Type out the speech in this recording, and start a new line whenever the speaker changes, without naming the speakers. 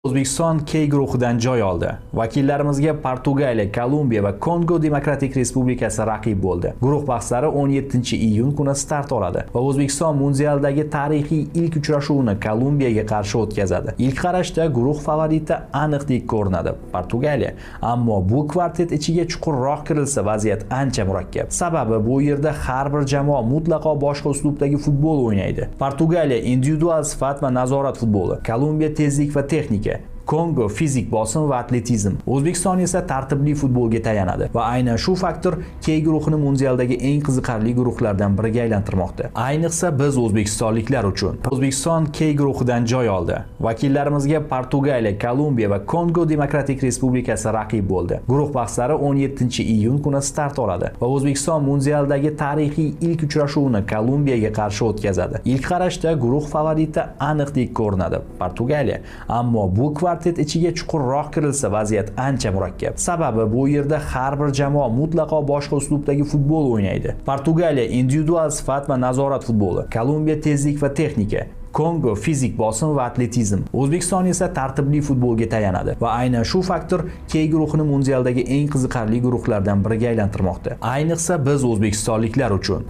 O'zbekiston K guruhidan joy oldi. Vakillarimizga Portugaliya, Kolumbiya va Kongo Demokratik Respublikasi raqib bo'ldi. Guruh bahslari 17-iyun kuni start oladi va O'zbekiston mundialdagi tarixiy ilk uchrashuvini Kolumbiyaga qarshi o'tkazadi. Ilk qarashda guruh favoriti aniqdek ko'rinadi, Portugaliya. Ammo bu kvartet ichiga chuqurroq kirilsa vaziyat ancha murakkab. Sababi bu yerda har bir jamoa mutlaqo boshqa uslubdagi futbol o'ynaydi. Portugaliya individual sifat va nazorat futboli, Kolumbiya tezlik va texnika, Kongo fizik bosim va atletizm. O'zbekiston esa tartibli futbolga tayanadi va aynan shu faktor K guruhini mundialdagi eng qiziqarli guruhlardan biriga aylantirmoqda. Ayniqsa biz o'zbekistonliklar uchun. O'zbekiston K guruhidan joy oldi. Vakillarimizga Portugaliya, Kolumbiya va Kongo Demokratik Respublikasi raqib bo'ldi. Guruh bahslari 17-iyun kuni start oladi va O'zbekiston mundialdagi tarixiy ilk uchrashuvini Kolumbiyaga qarshi o'tkazadi. Ilk qarashda guruh favoriti aniqdek ko'rinadi, Portugaliya. Ammo bu kvartet ichiga chuqurroq kirilsa vaziyat ancha murakkab. Sababi bu yerda har bir jamoa mutlaqo boshqa uslubdagi futbol o'ynaydi. Portugaliya individual sifat va nazorat futboli, Kolumbiya tezlik va texnika, Kongo fizik bosim va atletizm. O'zbekiston esa tartibli futbolga tayanadi va aynan shu faktor K guruhini mundialdagi eng qiziqarli guruhlardan biriga aylantirmoqda. Ayniqsa biz o'zbekistonliklar uchun.